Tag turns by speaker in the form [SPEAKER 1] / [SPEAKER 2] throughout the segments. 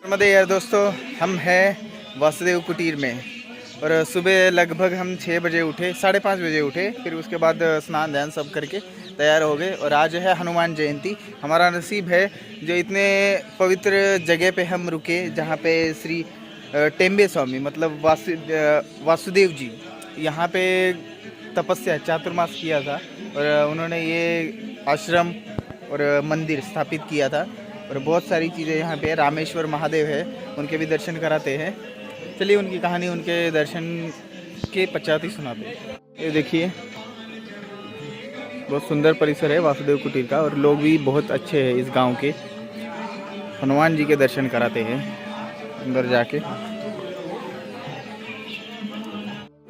[SPEAKER 1] नमस्ते यार दोस्तों, हम हैं वासुदेव कुटीर में और सुबह लगभग हम 6 बजे उठे, 5:30 बजे उठे। फिर उसके बाद स्नान ध्यान सब करके तैयार हो गए और आज है हनुमान जयंती। हमारा नसीब है जो इतने पवित्र जगह पे हम रुके, जहाँ पे श्री टेम्बे स्वामी मतलब वासुदेव जी यहाँ पे तपस्या चातुर्मास किया था और उन्होंने ये आश्रम और मंदिर स्थापित किया था। और बहुत सारी चीज़ें यहाँ पे रामेश्वर महादेव है, उनके भी दर्शन कराते हैं। चलिए उनकी कहानी, उनके दर्शन के पश्चात ही सुनाते हैं। ये देखिए बहुत सुंदर परिसर है वासुदेव कुटीर का और लोग भी बहुत अच्छे हैं इस गांव के। हनुमान जी के दर्शन कराते हैं अंदर जाके।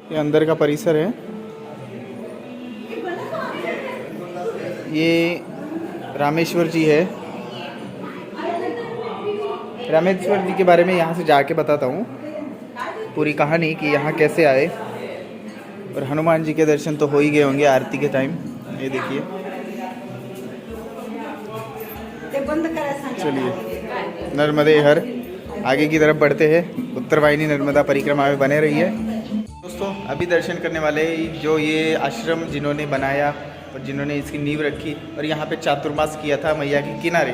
[SPEAKER 1] ये अंदर का परिसर है। ये रामेश्वर जी है। रामेश्वर जी के बारे में यहाँ से जाके बताता हूँ पूरी कहानी कि यहाँ कैसे आए। और हनुमान जी के दर्शन तो हो ही गए होंगे आरती के टाइम। ये देखिए, चलिए नर्मदे हर आगे की तरफ बढ़ते हैं। उत्तर वाहिनी नर्मदा परिक्रमा में बने रही है। दोस्तों अभी दर्शन करने वाले जो ये आश्रम जिन्होंने बनाया और जिन्होंने इसकी नींव रखी और यहाँ पे चातुर्मास किया था मैया के किनारे,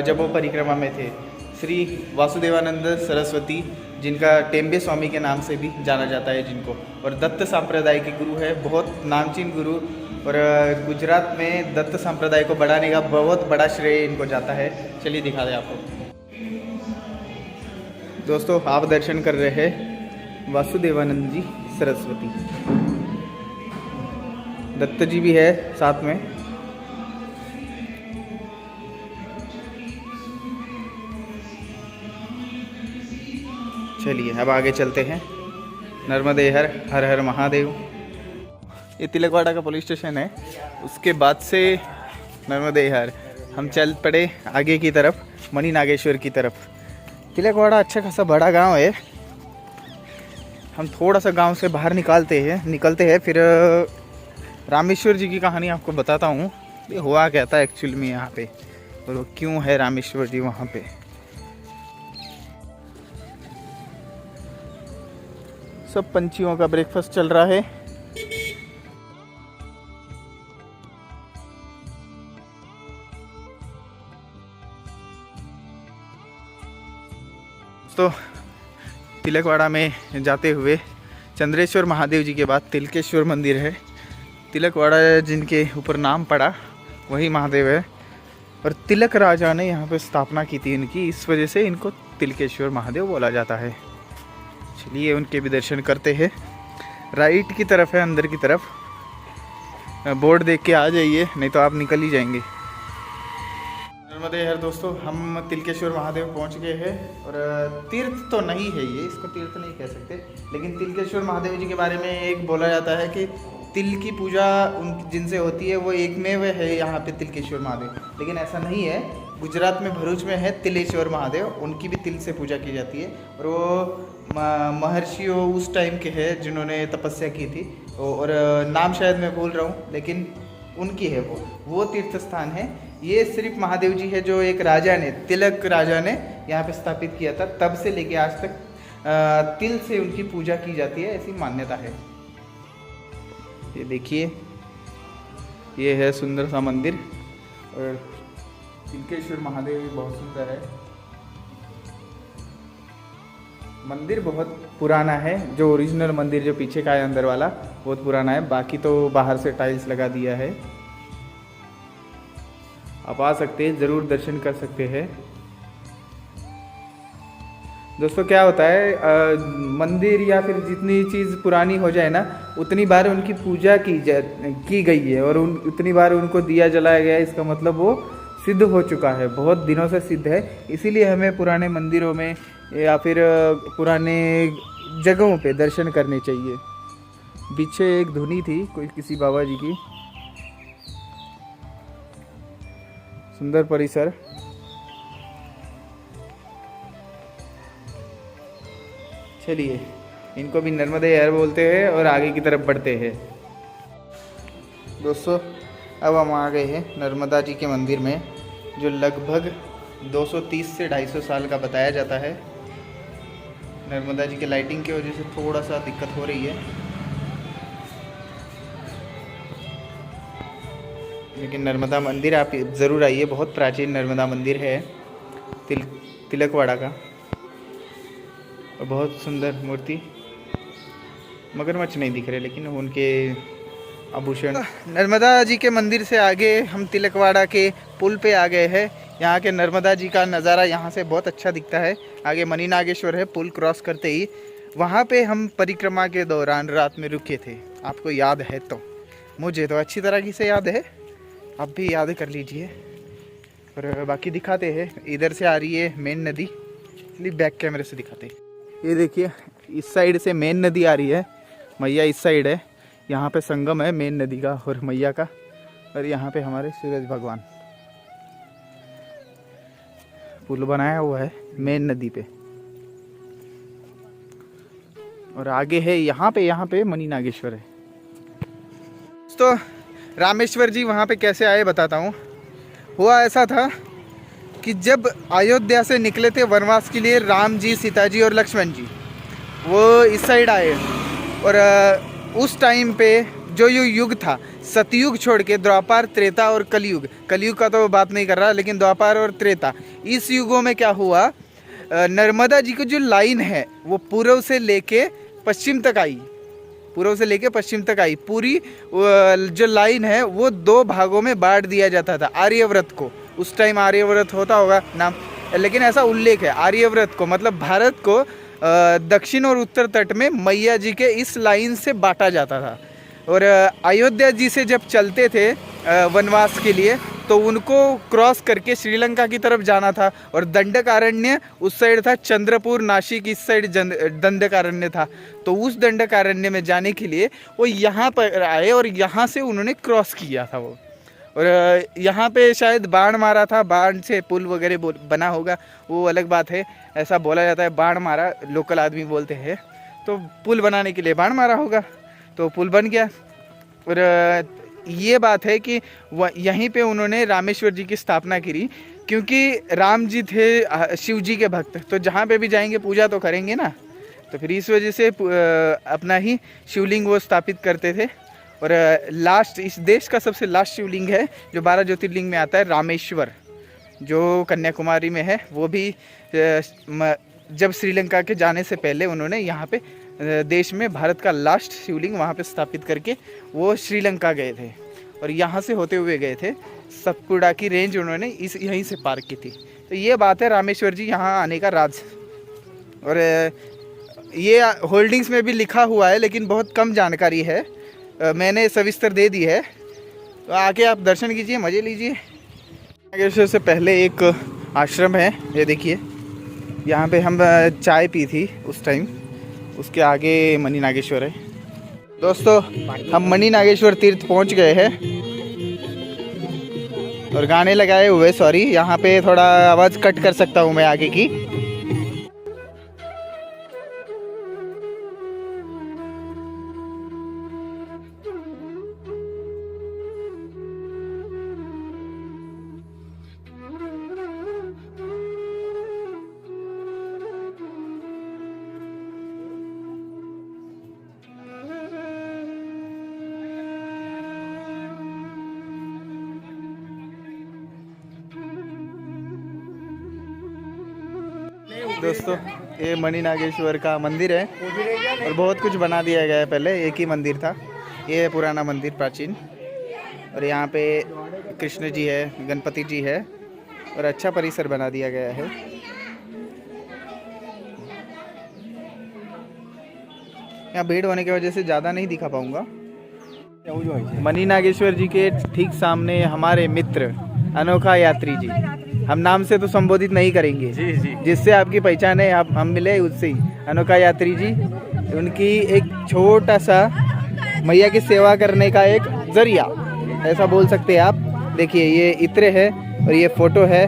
[SPEAKER 1] जब वो परिक्रमा में थे, श्री वासुदेवानंद सरस्वती, जिनका टेम्बे स्वामी के नाम से भी जाना जाता है जिनको, और दत्त संप्रदाय के गुरु है, बहुत नामचीन गुरु। और गुजरात में दत्त संप्रदाय को बढ़ाने का बहुत बड़ा श्रेय इनको जाता है। चलिए दिखा दें आपको। दोस्तों आप दर्शन कर रहे हैं वासुदेवानंद जी सरस्वती, दत्त जी भी है साथ में। चलिए अब आगे चलते हैं। नर्मदे हर हर हर महादेव। ये तिलकवाड़ा का पुलिस स्टेशन है। उसके बाद से नर्मदे हर हम चल पड़े आगे की तरफ, मणि नागेश्वर की तरफ। तिलकवाड़ा अच्छा खासा बड़ा गांव है। हम थोड़ा सा गांव से बाहर निकलते हैं फिर रामेश्वर जी की कहानी आपको बताता हूँ। ये हुआ क्या था एक्चुअल में यहाँ पे और क्यों है रामेश्वर जी वहाँ पे। सब पंछियों का ब्रेकफास्ट चल रहा है। तो तिलकवाड़ा में जाते हुए चंद्रेश्वर महादेव जी के बाद तिलकेश्वर मंदिर है। तिलकवाड़ा जिनके ऊपर नाम पड़ा वही महादेव है और तिलक राजा ने यहाँ पे स्थापना की थी इनकी, इस वजह से इनको तिलकेश्वर महादेव बोला जाता है। चलिए उनके भी दर्शन करते हैं। राइट की तरफ है, अंदर की तरफ। बोर्ड देख के आ जाइए, नहीं तो आप निकल ही जाएंगे। नर्मदे हर दोस्तों, हम तिलकेश्वर महादेव पहुंच गए हैं। और तीर्थ तो नहीं है ये, इसको तीर्थ नहीं कह सकते, लेकिन तिलकेश्वर महादेव जी के बारे में एक बोला जाता है कि तिल की पूजा उन जिनसे होती है वो एकमेव है यहाँ पे तिलकेश्वर महादेव। लेकिन ऐसा नहीं है। गुजरात में भरूच में है तिलेश्वर महादेव, उनकी भी तिल से पूजा की जाती है। और वो महर्षियों उस टाइम के हैं जिन्होंने तपस्या की थी। और नाम शायद मैं भूल रहा हूँ, लेकिन उनकी है वो तीर्थ स्थान है। ये सिर्फ महादेव जी है जो एक राजा ने, तिलक राजा ने यहाँ पे स्थापित किया था। तब से लेके आज तक तिल से उनकी पूजा की जाती है, ऐसी मान्यता है। ये देखिए, ये है सुंदर सा मंदिर और तिलकेश्वर महादेव भी बहुत सुंदर है। मंदिर बहुत पुराना है। जो ओरिजिनल मंदिर जो पीछे का है अंदर वाला बहुत पुराना है, बाकी तो बाहर से टाइल्स लगा दिया है। आप आ सकते हैं, ज़रूर दर्शन कर सकते हैं। दोस्तों क्या होता है, मंदिर या फिर जितनी चीज़ पुरानी हो जाए ना, उतनी बार उनकी पूजा की गई है और उतनी बार उनको दिया जलाया गया है। इसका मतलब वो सिद्ध हो चुका है, बहुत दिनों से सिद्ध है। इसीलिए हमें पुराने मंदिरों में या फिर पुराने जगहों पे दर्शन करने चाहिए। पीछे एक धुनी थी कोई किसी बाबा जी की। सुंदर परिसर। चलिए इनको भी नर्मदे हर बोलते हैं और आगे की तरफ बढ़ते हैं। दोस्तों अब हम आ गए हैं नर्मदा जी के मंदिर में, जो लगभग 230 से 250 साल का बताया जाता है। नर्मदा जी के लाइटिंग की वजह से थोड़ा सा दिक्कत हो रही है, लेकिन नर्मदा मंदिर आप ज़रूर आइए। बहुत प्राचीन नर्मदा मंदिर है तिलकवाड़ा का, और बहुत सुंदर मूर्ति। मगरमच्छ नहीं दिख रहे लेकिन उनके आभूषण। नर्मदा जी के मंदिर से आगे हम तिलकवाड़ा के पुल पे आ गए हैं। यहाँ के नर्मदा जी का नज़ारा यहाँ से बहुत अच्छा दिखता है। आगे मणि नागेश्वर है, पुल क्रॉस करते ही वहाँ पे हम परिक्रमा के दौरान रात में रुके थे। आपको याद है तो? मुझे तो अच्छी तरह से याद है, आप भी याद कर लीजिए। और बाकी दिखाते हैं। इधर से आ रही है मेन नदी, इसलिए बैक कैमरे से दिखाते हैं। ये देखिए, इस साइड से मेन नदी आ रही है, मैया इस साइड है। यहाँ पे संगम है मेन नदी का और मैया का, और यहाँ पे हमारे सूरज भगवान। पुल बनाया हुआ है मेन नदी पे, और आगे है यहाँ पे मणि नागेश्वर है। तो रामेश्वर जी वहाँ पे कैसे आए बताता हूँ। हुआ ऐसा था कि जब अयोध्या से निकले थे वनवास के लिए राम जी, सीता जी और लक्ष्मण जी, वो इस साइड आए। और उस टाइम पे जो युग था, सतयुग छोड़ के द्वापर, त्रेता और कलयुग, कलयुग का तो बात नहीं कर रहा, लेकिन द्वापर और त्रेता, इस युगों में क्या हुआ, नर्मदा जी की जो लाइन है वो पूर्व से लेके पश्चिम तक आई। पूर्व से लेके पश्चिम तक आई। पूरी जो लाइन है वो 2 भागों में बांट दिया जाता था। आर्यव्रत को, उस टाइम आर्यव्रत होता होगा नाम, लेकिन ऐसा उल्लेख है आर्यव्रत को, मतलब भारत को दक्षिण और उत्तर तट में मैया जी के इस लाइन से बांटा जाता था। और अयोध्या जी से जब चलते थे वनवास के लिए, तो उनको क्रॉस करके श्रीलंका की तरफ जाना था। और दंडकारण्य उस साइड था, चंद्रपुर, नासिक इस साइड दंडकारण्य था। तो उस दंडकारण्य में जाने के लिए वो यहाँ पर आए और यहाँ से उन्होंने क्रॉस किया था वो। और यहाँ पे शायद बाण मारा था, बाण से पुल वगैरह बना होगा, वो अलग बात है। ऐसा बोला जाता है, बाण मारा, लोकल आदमी बोलते हैं। तो पुल बनाने के लिए बाण मारा होगा, तो पुल बन गया। और ये बात है कि यहीं पे उन्होंने रामेश्वर जी की स्थापना करी, क्योंकि राम जी थे शिव जी के भक्त, तो जहाँ पे भी जाएंगे पूजा तो करेंगे ना। तो फिर इस वजह से अपना ही शिवलिंग वो स्थापित करते थे। और लास्ट, इस देश का सबसे लास्ट शिवलिंग है जो 12 ज्योतिर्लिंग में आता है, रामेश्वर, जो कन्याकुमारी में है। वो भी जब श्रीलंका के जाने से पहले उन्होंने यहाँ पे देश में भारत का लास्ट शिवलिंग वहाँ पे स्थापित करके वो श्रीलंका गए थे। और यहाँ से होते हुए गए थे, सतपुड़ा की रेंज उन्होंने यहीं से पार की थी। तो ये बात है रामेश्वर जी यहाँ आने का राज। और ये होल्डिंग्स में भी लिखा हुआ है, लेकिन बहुत कम जानकारी है, मैंने सविस्तर दे दी है। तो आके आप दर्शन कीजिए, मज़े लीजिए। नागेश्वर से पहले एक आश्रम है, ये देखिए, यहाँ पे हम चाय पी थी उस टाइम। उसके आगे मणि नागेश्वर है। दोस्तों, हम मणि नागेश्वर तीर्थ पहुँच गए हैं और गाने लगाए हुए, सॉरी यहाँ पे थोड़ा आवाज़ कट कर सकता हूँ मैं आगे की। दोस्तों, ये मणि नागेश्वर का मंदिर है और बहुत कुछ बना दिया गया है। पहले एक ही मंदिर था, ये है पुराना मंदिर, प्राचीन। और यहाँ पे कृष्ण जी है, गणपति जी है, और अच्छा परिसर बना दिया गया है। यहाँ भीड़ होने की वजह से ज़्यादा नहीं दिखा पाऊँगा। मणि नागेश्वर जी के ठीक सामने हमारे मित्र अनोखा यात्री जी, हम नाम से तो संबोधित नहीं करेंगे जी, जिससे आपकी पहचान है, आप हम मिले उससे ही। अनोखा यात्री जी, उनकी एक छोटा सा मैया की सेवा करने का एक जरिया, ऐसा बोल सकते हैं आप। देखिए, ये इत्र है और ये फ़ोटो है,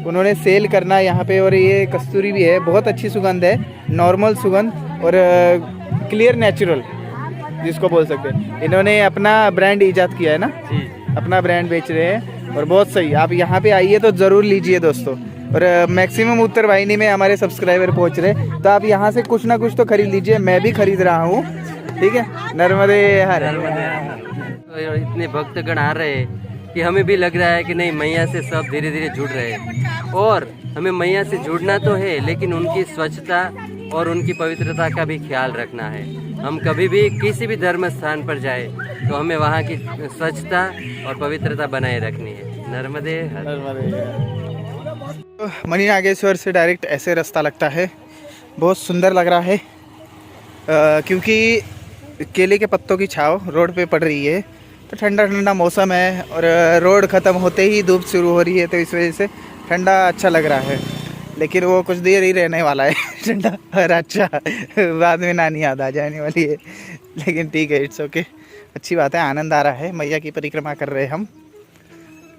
[SPEAKER 1] उन्होंने सेल करना यहाँ पे। और ये कस्तूरी भी है, बहुत अच्छी सुगंध है, नॉर्मल सुगंध और क्लियर नेचुरल जिसको बोल सकते हैं। इन्होंने अपना ब्रांड ईजाद किया है ना, अपना ब्रांड बेच रहे हैं। और बहुत सही। आप यहाँ पे आइए तो ज़रूर लीजिए दोस्तों। और मैक्सिमम उत्तर वाहिनी में हमारे सब्सक्राइबर पहुँच रहे, तो आप यहाँ से कुछ ना कुछ तो खरीद लीजिए। मैं भी खरीद रहा हूँ, ठीक है। नर्मदे हर।
[SPEAKER 2] तो इतने भक्तगण आ रहे हैं कि हमें भी लग रहा है कि नहीं, मैया से सब धीरे धीरे जुड़ रहे हैं। और हमें मैया से जुड़ना तो है, लेकिन उनकी स्वच्छता और उनकी पवित्रता का भी ख्याल रखना है। हम कभी भी किसी भी धर्म स्थान पर जाए तो हमें वहाँ की स्वच्छता और पवित्रता बनाए रखनी है। नर्मदे हर।
[SPEAKER 1] तो मणि नागेश्वर से डायरेक्ट ऐसे रास्ता लगता है, बहुत सुंदर लग रहा है क्योंकि केले के पत्तों की छाँव रोड पे पड़ रही है। तो ठंडा ठंडा मौसम है और रोड ख़त्म होते ही धूप शुरू हो रही है, तो इस वजह से ठंडा अच्छा लग रहा है। लेकिन वो कुछ देर ही रहने वाला है ठंडा। और अच्छा, बाद में नानी याद आ जाने वाली है, लेकिन ठीक है, इट्स ओके। अच्छी बात है, आनंद आ रहा है। मैया की परिक्रमा कर रहे हैं हम,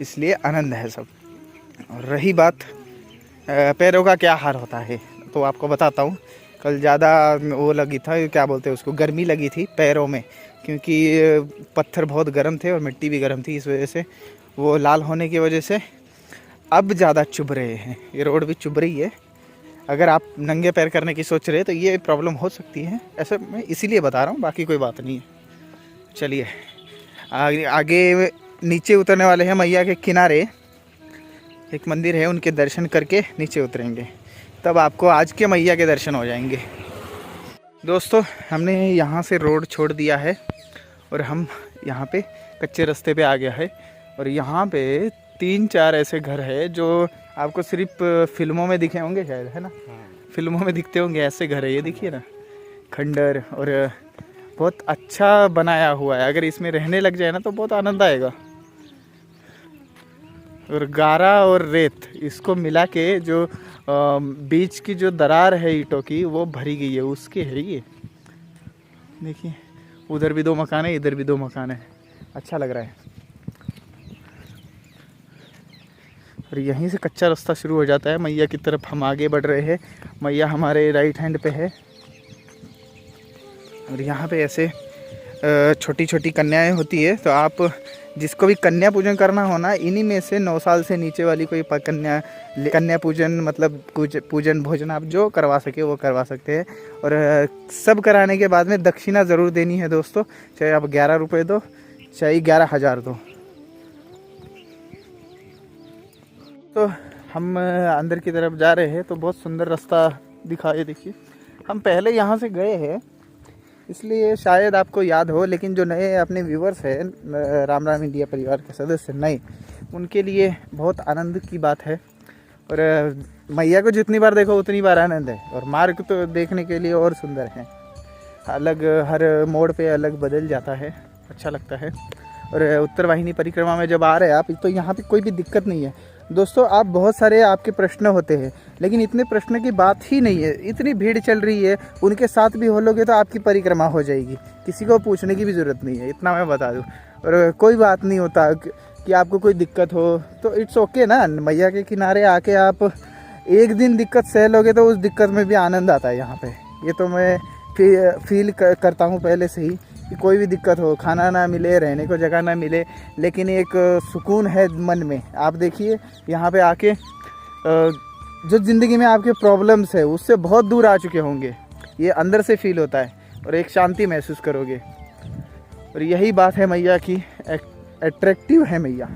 [SPEAKER 1] इसलिए आनंद है सब। और रही बात पैरों का क्या हाल होता है, तो आपको बताता हूँ। कल ज़्यादा वो लगी था, क्या बोलते हैं उसको, गर्मी लगी थी पैरों में, क्योंकि पत्थर बहुत गर्म थे और मिट्टी भी गर्म थी। इस वजह से वो लाल होने की वजह से अब ज़्यादा चुभ रहे हैं। ये रोड भी चुभ रही है। अगर आप नंगे पैर करने की सोच रहे हैं तो ये प्रॉब्लम हो सकती है। ऐसे मैं इसीलिए बता रहा हूँ, बाकी कोई बात नहीं है। चलिए आगे नीचे उतरने वाले हैं। मैया के किनारे एक मंदिर है, उनके दर्शन करके नीचे उतरेंगे, तब आपको आज के मैया के दर्शन हो जाएंगे। दोस्तों, हमने यहाँ से रोड छोड़ दिया है और हम यहाँ पे कच्चे रास्ते पे आ गया है। और यहाँ पे 3-4 ऐसे घर है जो आपको सिर्फ फिल्मों में दिखे होंगे शायद, है ना? फिल्मों में दिखते होंगे ऐसे घर है। ये देखिए ना, खंडर, और बहुत अच्छा बनाया हुआ है। अगर इसमें रहने लग जाए ना तो बहुत आनंद आएगा। और गारा और रेत इसको मिला के जो बीच की जो दरार है ईंटों की, वो भरी गई है, उसके है ये। देखिए, उधर भी 2 मकान है, इधर भी 2 मकान है। अच्छा लग रहा है। और यहीं से कच्चा रास्ता शुरू हो जाता है। मैया की तरफ हम आगे बढ़ रहे हैं। मैया हमारे राइट हैंड पे है। और यहाँ पे ऐसे छोटी छोटी कन्याएं होती है, तो आप जिसको भी कन्या पूजन करना हो ना, इन्हीं में से 9 साल से नीचे वाली कोई कन्या पूजन, मतलब पूजन भोजन आप जो करवा सके वो करवा सकते हैं। और सब कराने के बाद में दक्षिणा ज़रूर देनी है दोस्तों, चाहे आप 11 रुपये दो, चाहे 11,000 दो। तो हम अंदर की तरफ जा रहे हैं, तो बहुत सुंदर रास्ता दिखाई। देखिए, हम पहले यहाँ से गए हैं, इसलिए शायद आपको याद हो, लेकिन जो नए अपने व्यूवर्स हैं, राम राम इंडिया परिवार के सदस्य नए, उनके लिए बहुत आनंद की बात है। और मैया को जितनी बार देखो उतनी बार आनंद है। और मार्ग तो देखने के लिए और सुंदर है, अलग हर मोड़ पे अलग बदल जाता है, अच्छा लगता है। और उत्तर वाहिनी परिक्रमा में जब आ रहे हैं आप, तो यहाँ पे कोई भी दिक्कत नहीं है दोस्तों। आप बहुत सारे आपके प्रश्न होते हैं, लेकिन इतने प्रश्न की बात ही नहीं है। इतनी भीड़ चल रही है, उनके साथ भी हो लोगे तो आपकी परिक्रमा हो जाएगी। किसी को पूछने की भी ज़रूरत नहीं है, इतना मैं बता दूँ। और कोई बात नहीं होता कि आपको कोई दिक्कत हो, तो इट्स ओके ना। मैया के किनारे आके आप एक दिन दिक्कत सह लोगे तो उस दिक्कत में भी आनंद आता है यहाँ पे। ये तो मैं फील करता हूँ पहले से ही, कि कोई भी दिक्कत हो, खाना ना मिले, रहने को जगह ना मिले, लेकिन एक सुकून है मन में। आप देखिए यहाँ पे आके जो ज़िंदगी में आपके प्रॉब्लम्स है उससे बहुत दूर आ चुके होंगे, ये अंदर से फील होता है और एक शांति महसूस करोगे। और यही बात है मैया की, अट्रैक्टिव है मैया।